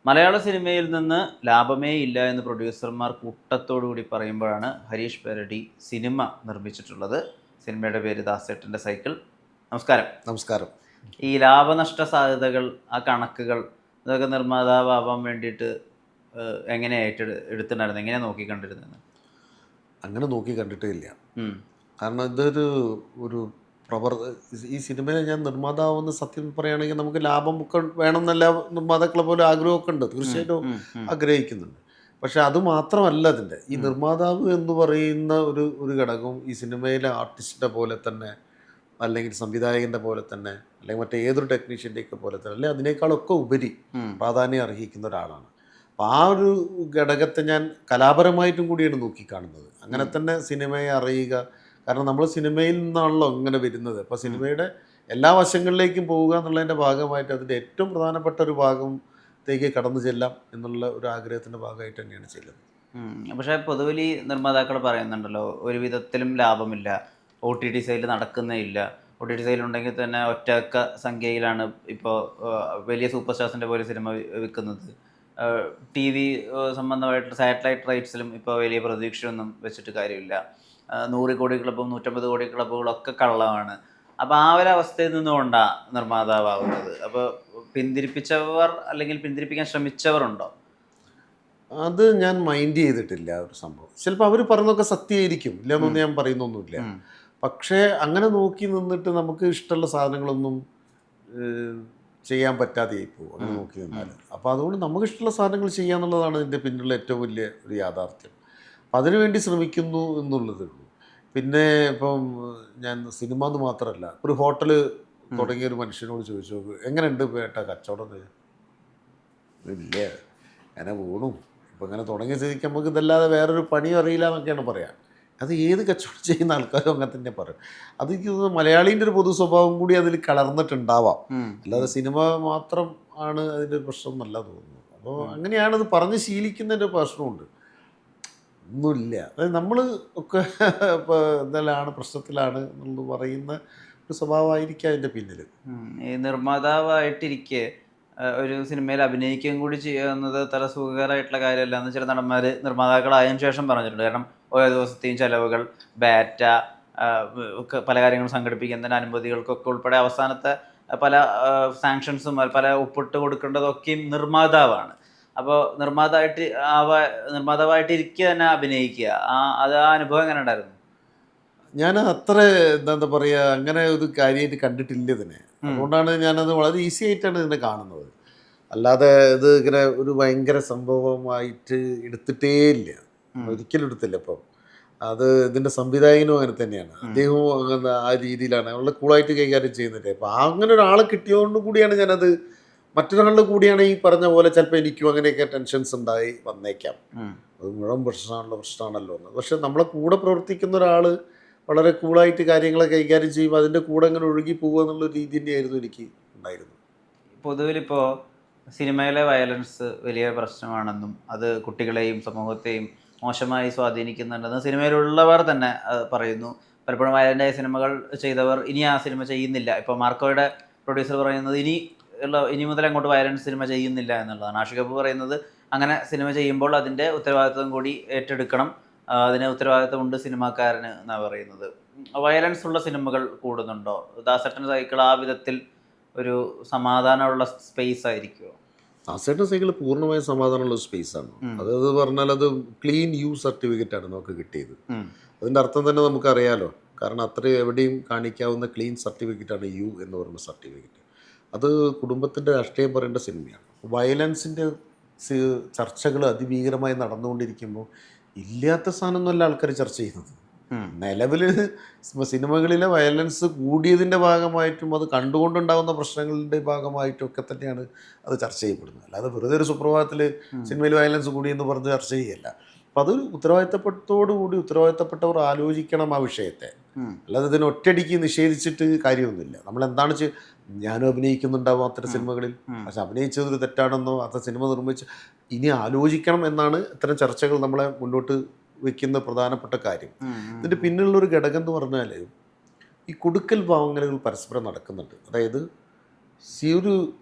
മലയാള സിനിമയിൽ നിന്ന് ലാഭമേ ഇല്ല എന്ന് പ്രൊഡ്യൂസർമാർ കൂട്ടത്തോടുകൂടി പറയുമ്പോഴാണ് ഹരീഷ് പെരടി സിനിമ നിർമ്മിച്ചിട്ടുള്ളത്. സിനിമയുടെ പേര് ദാസേട്ടൻ്റെ സൈക്കിൾ. നമസ്കാരം. നമസ്കാരം. ഈ ലാഭനഷ്ട സാധ്യതകൾ, ആ കണക്കുകൾ, ഇതൊക്കെ നിർമ്മാതാവാൻ വേണ്ടിയിട്ട് എങ്ങനെയായിട്ട് എടുത്തിട്ടുണ്ടായിരുന്നു? എങ്ങനെയാണ് നോക്കി കണ്ടിരുന്നത്? അങ്ങനെ നോക്കി കണ്ടിട്ടേ ഇല്ല. കാരണം ഇതൊരു ഒരു ഈ സിനിമയിൽ ഞാൻ നിർമ്മാതാവെന്ന് സത്യം പറയുകയാണെങ്കിൽ നമുക്ക് ലാഭം ഒക്കെ വേണമെന്നല്ല നിർമ്മാതാക്കളെ പോലെ ആഗ്രഹമൊക്കെ ഉണ്ട്, തീർച്ചയായിട്ടും ആഗ്രഹിക്കുന്നുണ്ട്. പക്ഷെ അത് മാത്രമല്ല അതിൻ്റെ ഈ നിർമ്മാതാവ് എന്ന് പറയുന്ന ഒരു ഘടകം ഈ സിനിമയിലെ ആർട്ടിസ്റ്റിൻ്റെ പോലെ തന്നെ, അല്ലെങ്കിൽ സംവിധായകൻ്റെ പോലെ തന്നെ, അല്ലെങ്കിൽ മറ്റേ ഏതൊരു ടെക്നീഷ്യൻ്റെയൊക്കെ പോലെ തന്നെ, അല്ലെങ്കിൽ അതിനേക്കാളൊക്കെ ഉപരി പ്രാധാന്യം അർഹിക്കുന്ന ഒരാളാണ്. അപ്പോൾ ആ ഒരു ഘടകത്തെ ഞാൻ കലാപരമായിട്ടും കൂടിയാണ് നോക്കിക്കാണുന്നത്. അങ്ങനെ തന്നെ സിനിമയെ അറിയുക. കാരണം നമ്മൾ സിനിമയിൽ നിന്നാണല്ലോ ഇങ്ങനെ വരുന്നത്. അപ്പോൾ സിനിമയുടെ എല്ലാ വശങ്ങളിലേക്കും പോവുക എന്നുള്ളതിൻ്റെ ഭാഗമായിട്ട് അതിൻ്റെ ഏറ്റവും പ്രധാനപ്പെട്ട ഒരു ഭാഗത്തേക്ക് കടന്നു ചെല്ലാം എന്നുള്ള ഒരു ആഗ്രഹത്തിൻ്റെ ഭാഗമായിട്ട് തന്നെയാണ് ചെല്ലുന്നത്. പക്ഷേ പൊതുവിൽ ഈ നിർമ്മാതാക്കൾ പറയുന്നുണ്ടല്ലോ, ഒരു വിധത്തിലും ലാഭമില്ല, OTT സെയിൽ നടക്കുന്നേ ഇല്ല. OTT സെയിൽ ഉണ്ടെങ്കിൽ തന്നെ ഒറ്റക്ക സംഖ്യയിലാണ് ഇപ്പോൾ വലിയ സൂപ്പർ സ്റ്റാർസിൻ്റെ പോലെ സിനിമ വിൽക്കുന്നത്. TV സംബന്ധമായിട്ടുള്ള സാറ്റലൈറ്റ് റൈറ്റ്സിലും ഇപ്പോൾ വലിയ പ്രതീക്ഷയൊന്നും വെച്ചിട്ട് കാര്യമില്ല. 100 കോടി ക്ലബ്ബും 150 കോടി ക്ലബ്ബുകളൊക്കെ കള്ളമാണ്. അപ്പോൾ ആ ഒരു അവസ്ഥയിൽ നിന്നുകൊണ്ടാണ് നിർമ്മാതാവുന്നത്. അപ്പോൾ പിന്തിരിപ്പിച്ചവർ അല്ലെങ്കിൽ പിന്തിരിപ്പിക്കാൻ ശ്രമിച്ചവർ ഉണ്ടോ? അത് ഞാൻ മൈൻഡ് ചെയ്തിട്ടില്ല ഒരു സംഭവം. ചിലപ്പോൾ അവർ പറയുന്നതൊക്കെ സത്യമായിരിക്കും, ഇല്ലയെന്നൊന്നും ഞാൻ പറയുന്നൊന്നുമില്ല. പക്ഷേ അങ്ങനെ നോക്കി നിന്നിട്ട് നമുക്ക് ഇഷ്ടമുള്ള സാധനങ്ങളൊന്നും ചെയ്യാൻ പറ്റാതെയായി പോകും അങ്ങനെ നോക്കി നിന്നാൽ. അപ്പോൾ അതുകൊണ്ട് നമുക്ക് ഇഷ്ടമുള്ള സാധനങ്ങൾ ചെയ്യാന്നുള്ളതാണ് ഇതിൻ്റെ പിന്നിലുള്ള ഏറ്റവും വലിയ ഒരു യാഥാർത്ഥ്യം. അപ്പം അതിനുവേണ്ടി ശ്രമിക്കുന്നു എന്നുള്ളതേ ഉള്ളൂ. പിന്നെ ഇപ്പം ഞാൻ സിനിമ എന്ന് മാത്രമല്ല, ഒരു ഹോട്ടൽ തുടങ്ങിയ ഒരു മനുഷ്യനോട് ചോദിച്ചു നോക്ക്, എങ്ങനെയുണ്ട് ഏട്ടാ കച്ചവടം? ഇല്ല, അങ്ങനെ പോണു. ഇപ്പം ഇങ്ങനെ തുടങ്ങിയ സ്ഥിതിക്ക് നമുക്ക് ഇതല്ലാതെ വേറൊരു പണിയും അറിയില്ല എന്നൊക്കെയാണ് പറയാം. അത് ഏത് കച്ചവടം ചെയ്യുന്ന ആൾക്കാരും അങ്ങനെ തന്നെ പറയും. അത് എനിക്ക് തോന്നുന്നു മലയാളീൻ്റെ ഒരു പൊതു സ്വഭാവം കൂടി അതിൽ കലർന്നിട്ടുണ്ടാവാം. അല്ലാതെ സിനിമ മാത്രം ആണ് അതിൻ്റെ പ്രശ്നം എന്നല്ല തോന്നുന്നു. അപ്പോൾ അങ്ങനെയാണത് പറഞ്ഞ് ശീലിക്കുന്നതിൻ്റെ പ്രശ്നമുണ്ട്. ഒന്നുമില്ല, അതായത് നമ്മൾ ഒക്കെ ഇപ്പോൾ എന്തെല്ലാം പ്രശ്നത്തിലാണ് എന്നുള്ളത് പറയുന്ന ഒരു സ്വഭാവമായിരിക്കും അതിൻ്റെ പിന്നിൽ. ഈ നിർമ്മാതാവായിട്ടിരിക്കെ ഒരു സിനിമയിൽ അഭിനയിക്കുകയും കൂടി ചെയ്യുന്നത് അത്ര സുഖകരമായിട്ടുള്ള കാര്യമല്ല എന്ന് ചില നടന്മാർ നിർമ്മാതാക്കളായതിനു ശേഷം പറഞ്ഞിട്ടുണ്ട്. കാരണം ഓരോ ദിവസത്തെയും ചിലവുകൾ, ബാറ്റ, പല കാര്യങ്ങളും സംഘടിപ്പിക്കുന്നതിന് അനുമതികൾക്കൊക്കെ ഉൾപ്പെടെ അവസാനത്തെ പല സാങ്ഷൻസും പല ഒപ്പിട്ട് കൊടുക്കേണ്ടതൊക്കെയും നിർമ്മാതാവാണ്. അപ്പോൾ നിർമ്മാതാവായിട്ടിരിക്കുക തന്നെ അഭിനയിക്കുക, അത് ആ അനുഭവം എങ്ങനെ ഉണ്ടായിരുന്നു? ഞാൻ അത്ര എന്താ പറയുക, അങ്ങനെ ഒരു കാര്യമായിട്ട് കണ്ടിട്ടില്ല ഇതിനെ. അതുകൊണ്ടാണ് ഞാനത് വളരെ ഈസി ആയിട്ടാണ് ഇതിനെ കാണുന്നത്. അല്ലാതെ ഇത് ഇങ്ങനെ ഒരു ഭയങ്കര സംഭവമായിട്ട് എടുത്തിട്ടേ ഇല്ല, ഒരിക്കലും എടുത്തില്ല. ഇപ്പം അത് ഇതിൻ്റെ സംവിധായകനും അങ്ങനെ തന്നെയാണ്. അദ്ദേഹവും അങ്ങനെ ആ രീതിയിലാണ് വളരെ കൂളായിട്ട് കൈകാര്യം ചെയ്യുന്നില്ല. അപ്പോൾ അങ്ങനെ ഒരാളെ കിട്ടിയതുകൊണ്ട് കൂടിയാണ് ഞാനത്, മറ്റൊരാളുടെ കൂടിയാണ് ഈ പറഞ്ഞ പോലെ ചിലപ്പോൾ എനിക്കും അങ്ങനെയൊക്കെ ടെൻഷൻസ് ഉണ്ടായി വന്നേക്കാം. അത് മുഴുവൻ പ്രശ്നമാണല്ലോ എന്ന്. പക്ഷെ നമ്മളെ കൂടെ പ്രവർത്തിക്കുന്ന ഒരാൾ വളരെ കൂളായിട്ട് കാര്യങ്ങളെ കൈകാര്യം ചെയ്യുമ്പോൾ അതിൻ്റെ കൂടെ അങ്ങനെ ഒഴുകി പോകുക എന്നുള്ള രീതി തന്നെയായിരുന്നു എനിക്ക് ഉണ്ടായിരുന്നത്. പൊതുവിലിപ്പോൾ സിനിമയിലെ വയലൻസ് വലിയ പ്രശ്നമാണെന്നും അത് കുട്ടികളെയും സമൂഹത്തെയും മോശമായി സ്വാധീനിക്കുന്നുണ്ടെന്ന് സിനിമയിലുള്ളവർ തന്നെ പറയുന്നു. പലപ്പോഴും വയലൻ്റായ സിനിമകൾ ചെയ്തവർ ഇനി ആ സിനിമ ചെയ്യുന്നില്ല. ഇപ്പോൾ മാർക്കോയുടെ പ്രൊഡ്യൂസർ പറയുന്നത് ഇനി മുതൽ അങ്ങോട്ട് വയലൻസ് സിനിമ ചെയ്യുന്നില്ല എന്നുള്ളതാണ്. ആഷിഖ് കപൂർ പറയുന്നത് അങ്ങനെ സിനിമ ചെയ്യുമ്പോൾ അതിൻ്റെ ഉത്തരവാദിത്വം കൂടി ഏറ്റെടുക്കണം, അതിന് ഉത്തരവാദിത്വമുണ്ട് സിനിമാക്കാരന് എന്നാണ് പറയുന്നത്. വയലൻസ് ഉള്ള സിനിമകൾ കൂടുന്നുണ്ടോ? ദാസേട്ടൻ സൈക്കിൾ ആ വിധത്തിൽ ഒരു സമാധാനമുള്ള സ്പേസ് ആയിരിക്കുമോ? ദാസേട്ടൻ സൈക്കിൾ പൂർണ്ണമായ സമാധാനമുള്ള സ്പേസാണ്. അതായത് പറഞ്ഞാൽ അത് ക്ലീൻ യു സർട്ടിഫിക്കറ്റാണ് നമുക്ക് കിട്ടിയത്. അതിൻ്റെ അർത്ഥം തന്നെ നമുക്കറിയാലോ. കാരണം അത്ര എവിടെയും കാണിക്കാവുന്ന ക്ലീൻ സർട്ടിഫിക്കറ്റാണ് യു എന്ന് പറയുന്ന സർട്ടിഫിക്കറ്റ്. അത് കുടുംബത്തിൻ്റെ രാഷ്ട്രീയം പറയേണ്ട സിനിമയാണ്. വയലൻസിൻ്റെ ചർച്ചകൾ അതിഭീകരമായി നടന്നുകൊണ്ടിരിക്കുമ്പോൾ ഇല്ലാത്ത സാധനമൊന്നുമല്ല ആൾക്കാർ ചർച്ച ചെയ്യുന്നത്. നിലവിൽ സിനിമകളിലെ വയലൻസ് കൂടിയതിൻ്റെ ഭാഗമായിട്ടും അത് കണ്ടുകൊണ്ടുണ്ടാകുന്ന പ്രശ്നങ്ങളുടെ ഭാഗമായിട്ടും ഒക്കെ തന്നെയാണ് അത് ചർച്ച ചെയ്യപ്പെടുന്നത്. അല്ലാതെ വെറുതെ ഒരു സുപ്രഭാതത്തിൽ സിനിമയിൽ വയലൻസ് കൂടിയെന്ന് പറഞ്ഞ് ചർച്ച ചെയ്യല്ല. അപ്പം അത് ഉത്തരവാദിത്തപ്പെട്ടോടുകൂടി ഉത്തരവാദിത്തപ്പെട്ടവർ ആലോചിക്കണം ആ വിഷയത്തെ. അല്ലാതെ ഇതിനെ ഒറ്റയടിക്ക് നിഷേധിച്ചിട്ട് കാര്യമൊന്നുമില്ല. നമ്മളെന്താണ് ഞാനും അഭിനയിക്കുന്നുണ്ടാവും അത്തരം സിനിമകളിൽ, പക്ഷെ അഭിനയിച്ചതൊരു തെറ്റാണെന്നോ അത്ര സിനിമ നിർമ്മിച്ച് ഇനി ആലോചിക്കണം എന്നാണ് ഇത്തരം ചർച്ചകൾ നമ്മളെ മുന്നോട്ട് വയ്ക്കുന്ന പ്രധാനപ്പെട്ട കാര്യം. ഇതിൻ്റെ പിന്നിലുള്ളൊരു ഘടകം എന്ന് പറഞ്ഞാൽ ഈ കൊടുക്കൽ വാങ്ങലുകൾ പരസ്പരം നടക്കുന്നുണ്ട്. അതായത് ഒരു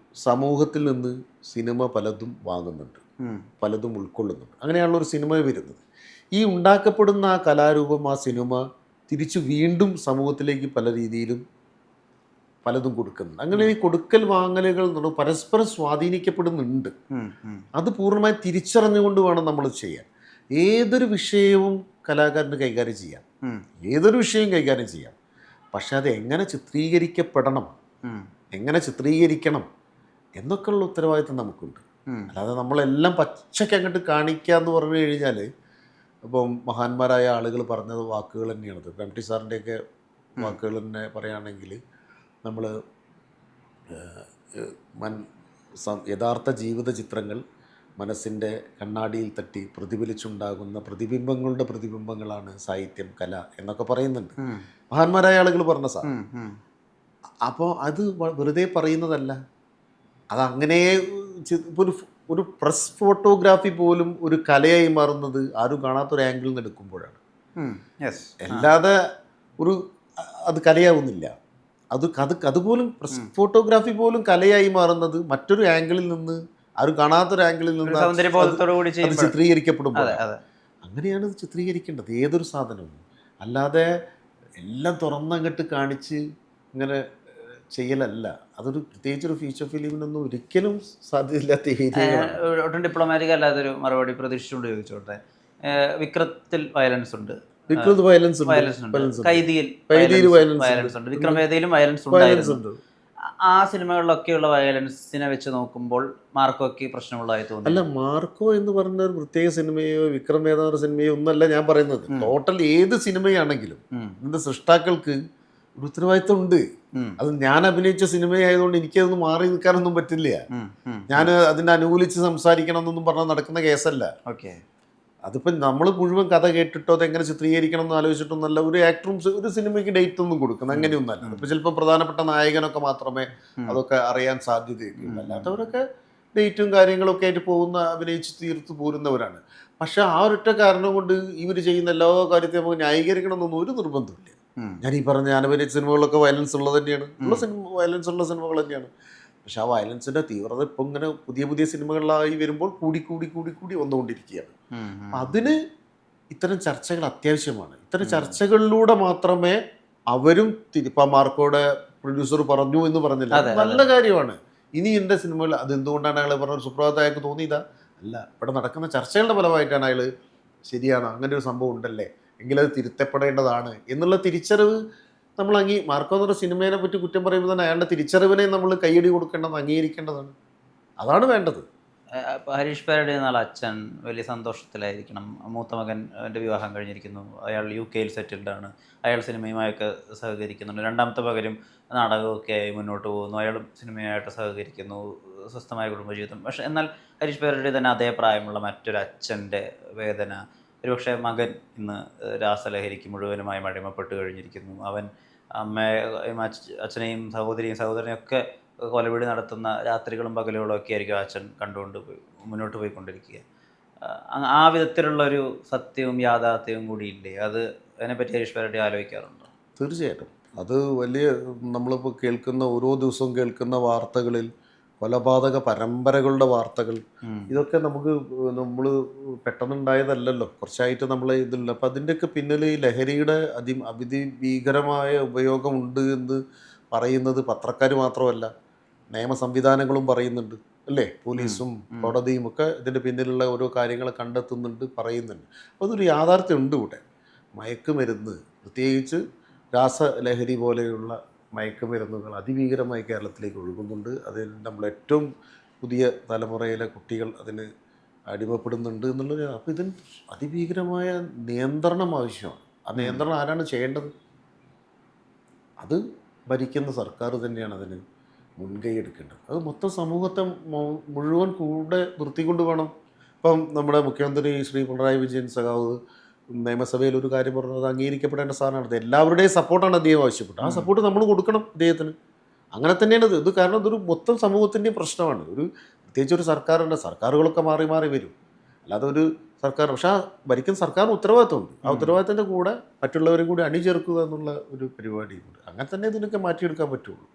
സമൂഹത്തിൽ നിന്ന് സിനിമ പലതും വാങ്ങുന്നുണ്ട്, പലതും ഉൾക്കൊള്ളുന്നുണ്ട്. അങ്ങനെയാണല്ലോ ഒരു സിനിമ വരുന്നത്. ഈ ഉണ്ടാക്കപ്പെടുന്ന ആ കലാരൂപം, ആ സിനിമ തിരിച്ചു വീണ്ടും സമൂഹത്തിലേക്ക് പല രീതിയിലും പലതും കൊടുക്കുന്നുണ്ട്. അങ്ങനെ ഈ കൊടുക്കൽ വാങ്ങലുകൾ എന്ന് പറഞ്ഞാൽ പരസ്പരം സ്വാധീനിക്കപ്പെടുന്നുണ്ട്. അത് പൂർണ്ണമായി തിരിച്ചറിഞ്ഞുകൊണ്ട് വേണം നമ്മൾ ചെയ്യാൻ. ഏതൊരു വിഷയവും കലാകാരന് കൈകാര്യം ചെയ്യാം, ഏതൊരു വിഷയവും കൈകാര്യം ചെയ്യാം. പക്ഷെ അത് എങ്ങനെ ചിത്രീകരിക്കപ്പെടണം, എങ്ങനെ ചിത്രീകരിക്കണം എന്നൊക്കെയുള്ള ഉത്തരവാദിത്വം നമുക്കുണ്ട്. അല്ലാതെ നമ്മളെല്ലാം പച്ചയ്ക്ക് അങ്ങോട്ട് കാണിക്കുക എന്ന് പറഞ്ഞു കഴിഞ്ഞാൽ, ഇപ്പം മഹാന്മാരായ ആളുകൾ പറഞ്ഞത് വാക്കുകൾ തന്നെയാണത്. എം ടി സാറിൻ്റെയൊക്കെ വാക്കുകൾ തന്നെ പറയുകയാണെങ്കിൽ, നമ്മൾ യഥാർത്ഥ ജീവിത ചിത്രങ്ങൾ മനസ്സിൻ്റെ കണ്ണാടിയിൽ തട്ടി പ്രതിഫലിച്ചുണ്ടാകുന്ന പ്രതിബിംബങ്ങളുടെ പ്രതിബിംബങ്ങളാണ് സാഹിത്യം, കല എന്നൊക്കെ പറയുന്നുണ്ട് മഹാന്മാരായ ആളുകൾ പറഞ്ഞ സാർ. അപ്പോൾ അത് വെറുതെ പറയുന്നതല്ല, അതങ്ങനെ ഒരു പ്രസ് ഫോട്ടോഗ്രാഫി പോലും ഒരു കലയായി മാറുന്നത് ആരും കാണാത്തൊരു ആംഗിളിൽ നിന്ന് എടുക്കുമ്പോഴാണ്. അല്ലാതെ അത് കലയാവുന്നില്ല. അതുപോലും പ്രസ് ഫോട്ടോഗ്രാഫി പോലും കലയായി മാറുന്നത് മറ്റൊരു ആംഗിളിൽ നിന്ന്, ആരും കാണാത്തൊരു ആംഗിളിൽ നിന്ന് അത് ചിത്രീകരിക്കപ്പെടുമ്പോൾ. അങ്ങനെയാണ് ഇത് ചിത്രീകരിക്കേണ്ടത് ഏതൊരു സാധനവും. അല്ലാതെ എല്ലാം തുറന്നങ്ങട്ട് കാണിച്ച് ഇങ്ങനെ ചെയ്യലല്ല. അതൊരു പ്രത്യേകിച്ചൊരു ഫീച്ചർ ഫിലിമിനൊന്നും ഒരിക്കലും സാധ്യതയില്ലാത്ത ഏരിയയാണ്. ഒട്ടും ഡിപ്ലോമാറ്റിക് അല്ലാതൊരു മറുപടി പ്രതീക്ഷിച്ചുകൊണ്ട് ചോദിച്ചോട്ടെ. വിക്രത്തിൽ വയലൻസ് ഉണ്ട്, വയലൻസ് ഉണ്ട്, കൈദിയിൽ വയലൻസ് ഉണ്ട്, വിക്രം വേദയിലും വയലൻസ് ഉണ്ട്. ആ സിനിമകളിലൊക്കെയുള്ള വയലൻസിനെ വെച്ച് നോക്കുമ്പോൾ മാർക്കോയ്ക്ക് പ്രശ്നമുള്ളതായി തോന്നുന്നു. അല്ല, മാർക്കോ എന്ന് പറഞ്ഞ ഒരു പ്രത്യേക സിനിമയോ വിക്രം വേദ എന്ന സിനിമയോ ഒന്നല്ല ഞാൻ പറയുന്നത്. ടോട്ടൽ ഏത് സിനിമയാണെങ്കിലും ഇതിന്റെ സൃഷ്ടാക്കൾക്ക് ഒരു ഉത്തരവാദിത്വം ഉണ്ട്. അത് ഞാൻ അഭിനയിച്ച സിനിമയായതുകൊണ്ട് എനിക്കതൊന്നും മാറി നിൽക്കാനൊന്നും പറ്റില്ല. ഞാൻ അതിനെ അനുകൂലിച്ച് സംസാരിക്കണം എന്നൊന്നും പറഞ്ഞാൽ നടക്കുന്ന കേസല്ല. അതിപ്പം നമ്മൾ മുഴുവൻ കഥ കേട്ടിട്ടോ അതെങ്ങനെ ചിത്രീകരിക്കണം എന്ന് ആലോചിച്ചിട്ടൊന്നല്ല ഒരു ആക്ടറും ഒരു സിനിമയ്ക്ക് ഡേറ്റ് ഒന്നും കൊടുക്കുന്നത്. അങ്ങനെയൊന്നല്ല. ഇപ്പം ചിലപ്പോൾ പ്രധാനപ്പെട്ട നായകനൊക്കെ മാത്രമേ അതൊക്കെ അറിയാൻ സാധ്യതയുള്ളൂ. അല്ലാത്തവരൊക്കെ ഡേറ്റും കാര്യങ്ങളൊക്കെ ആയിട്ട് പോകുന്ന അഭിനയിച്ച് തീർത്ത് പോരുന്നവരാണ്. പക്ഷെ ആ ഒരൊറ്റ കാരണം കൊണ്ട് ഇവർ ചെയ്യുന്ന എല്ലാ കാര്യത്തെയും നമുക്ക് ന്യായീകരിക്കണം എന്നൊന്നും ഒരു നിർബന്ധമില്ല. ഞാൻ ഈ പറഞ്ഞ ഞാൻ അഭിനയിച്ച സിനിമകളൊക്കെ വയലൻസ് ഉള്ളത് തന്നെയാണ്, വയലൻസ് ഉള്ള സിനിമകൾ തന്നെയാണ്. പക്ഷെ ആ വയലൻസിന്റെ തീവ്രത ഇപ്പം ഇങ്ങനെ പുതിയ പുതിയ സിനിമകളിലായി വരുമ്പോൾ കൂടി കൂടി കൂടി കൂടി വന്നുകൊണ്ടിരിക്കുകയാണ്. അതിന് ഇത്തരം ചർച്ചകൾ അത്യാവശ്യമാണ്. ഇത്തരം ചർച്ചകളിലൂടെ മാത്രമേ അവരും ഇപ്പം മാർക്കോയുടെ പ്രൊഡ്യൂസർ പറഞ്ഞു എന്ന് പറഞ്ഞില്ല, നല്ല കാര്യമാണ്. ഇനി എൻ്റെ സിനിമകൾ അതെന്തുകൊണ്ടാണ് അയാൾ പറഞ്ഞത് സുപ്രഭാതം അയാൾക്ക് തോന്നിയതാ? അല്ല, ഇവിടെ നടക്കുന്ന ചർച്ചകളുടെ ഫലമായിട്ടാണ് അയാൾ ശരിയാണ് അങ്ങനെ ഒരു സംഭവം ഉണ്ടല്ലേ എങ്കിലത് തിരുത്തപ്പെടേണ്ടതാണ് എന്നുള്ള തിരിച്ചറിവ് നമ്മൾ മാർക്കോ എന്നൊരു സിനിമയെ പറ്റി കുറ്റം പറയുമ്പോൾ തന്നെ അയാളുടെ തിരിച്ചറിവിനെ നമ്മൾ കൈയടി കൊടുക്കേണ്ടത്, അംഗീകരിക്കേണ്ടതാണ്. അതാണ് വേണ്ടത്. ഹരീഷ് പേരുടെ നാളെ അച്ഛൻ വലിയ സന്തോഷത്തിലായിരിക്കണം. മൂത്ത മകൻ്റെ വിവാഹം കഴിഞ്ഞിരിക്കുന്നു, അയാൾ UK സെറ്റിൽഡാണ്, അയാൾ സിനിമയുമായൊക്കെ സഹകരിക്കുന്നുണ്ട്. രണ്ടാമത്തെ മകനും നാടകമൊക്കെ ആയി മുന്നോട്ട് പോകുന്നു, അയാളും സിനിമയായിട്ട് സഹകരിക്കുന്നു, സ്വസ്ഥമായ കുടുംബജീവിതം. പക്ഷെ എന്നാൽ ഹരീഷ് പേരുടെ തന്നെ അതേ പ്രായമുള്ള മറ്റൊരു അച്ഛൻ്റെ വേദന, ഒരുപക്ഷെ മകൻ ഇന്ന് രാസലഹരിക്ക് മുഴുവനുമായും അടിമപ്പെട്ട് കഴിഞ്ഞിരിക്കുന്നു. അവൻ അമ്മയും അച്ഛനെയും സഹോദരിയും ഒക്കെ കൊലവിളി നടത്തുന്ന രാത്രികളും പകലുകളും ഒക്കെ ആയിരിക്കും അച്ഛൻ കണ്ടുകൊണ്ട് മുന്നോട്ട് പോയിക്കൊണ്ടിരിക്കുക. ആ വിധത്തിലുള്ളൊരു സത്യവും യാഥാർത്ഥ്യവും കൂടിയില്ലേ? അതിനെപ്പറ്റി ഹരീഷ് പേരുടെ ആലോചിക്കാറുണ്ടോ? തീർച്ചയായിട്ടും. അത് വലിയ നമ്മളിപ്പോൾ കേൾക്കുന്ന ഓരോ ദിവസവും കേൾക്കുന്ന വാർത്തകളിൽ കൊലപാതക പരമ്പരകളുടെ വാർത്തകൾ, ഇതൊക്കെ നമ്മൾ പെട്ടെന്നുണ്ടായതല്ലല്ലോ, കുറച്ചായിട്ട് നമ്മൾ ഇതില്ല. അപ്പം അതിൻ്റെയൊക്കെ പിന്നിൽ ഈ ലഹരിയുടെ അതിഭീകരമായ ഉപയോഗമുണ്ട് എന്ന് പറയുന്നത് പത്രക്കാർ മാത്രമല്ല, നിയമ സംവിധാനങ്ങളും പറയുന്നുണ്ട് അല്ലേ? പോലീസും കോടതിയും ഒക്കെ ഇതിൻ്റെ പിന്നിലുള്ള ഓരോ കാര്യങ്ങൾ കണ്ടെത്തുന്നുണ്ട്, പറയുന്നുണ്ട്. അപ്പോൾ അതൊരു യാഥാർത്ഥ്യം ഉണ്ട് ഇവിടെ. മയക്കുമരുന്ന്, പ്രത്യേകിച്ച് രാസലഹരി പോലെയുള്ള മയക്കുമരുന്നുകൾ അതിഭീകരമായി കേരളത്തിലേക്ക് ഒഴുകുന്നുണ്ട്. അതിൽ നമ്മൾ ഏറ്റവും പുതിയ തലമുറയിലെ കുട്ടികൾ അതിന് അടിമപ്പെടുന്നുണ്ട് എന്നുള്ളത്. അപ്പോൾ ഇതിന് അതിഭീകരമായ നിയന്ത്രണം ആവശ്യമാണ്. ആ നിയന്ത്രണം ആരാണ് ചെയ്യേണ്ടത്? അത് ഭരിക്കുന്ന സർക്കാർ തന്നെയാണ് അതിന് മുൻകൈ എടുക്കേണ്ടത്. അത് മൊത്തം സമൂഹത്തെ മുഴുവൻ കൂടെ നിർത്തിക്കൊണ്ട് വേണം. ഇപ്പം നമ്മുടെ മുഖ്യമന്ത്രി ശ്രീ പിണറായി വിജയൻ സഖാവ് നിയമസഭയിൽ ഒരു കാര്യം പറഞ്ഞത്, അത് അംഗീകരിക്കപ്പെടേണ്ട സാധനമാണ്. ഇത് എല്ലാവരുടെയും സപ്പോർട്ടാണ് അദ്ദേഹം ആവശ്യപ്പെട്ടത്. ആ സപ്പോർട്ട് നമ്മൾ കൊടുക്കണം അദ്ദേഹത്തിന്. അങ്ങനെ തന്നെയാണ് ഇത്. കാരണം ഇതൊരു മൊത്തം സമൂഹത്തിൻ്റെയും പ്രശ്നമാണ്. പ്രത്യേകിച്ച് ഒരു സർക്കാരുകളൊക്കെ മാറി മാറി വരും. അല്ലാതെ ഒരു സർക്കാർ, പക്ഷെ ആ ഭരിക്കുന്ന സർക്കാരിന് ഉത്തരവാദിത്തമുണ്ട്. ആ ഉത്തരവാദിത്തത്തിൻ്റെ കൂടെ മറ്റുള്ളവരും കൂടി അണിചേർക്കുക എന്നുള്ള ഒരു പരിപാടിയുണ്ട്. അങ്ങനെ തന്നെ ഇതിനൊക്കെ മാറ്റിയെടുക്കാൻ പറ്റുള്ളൂ.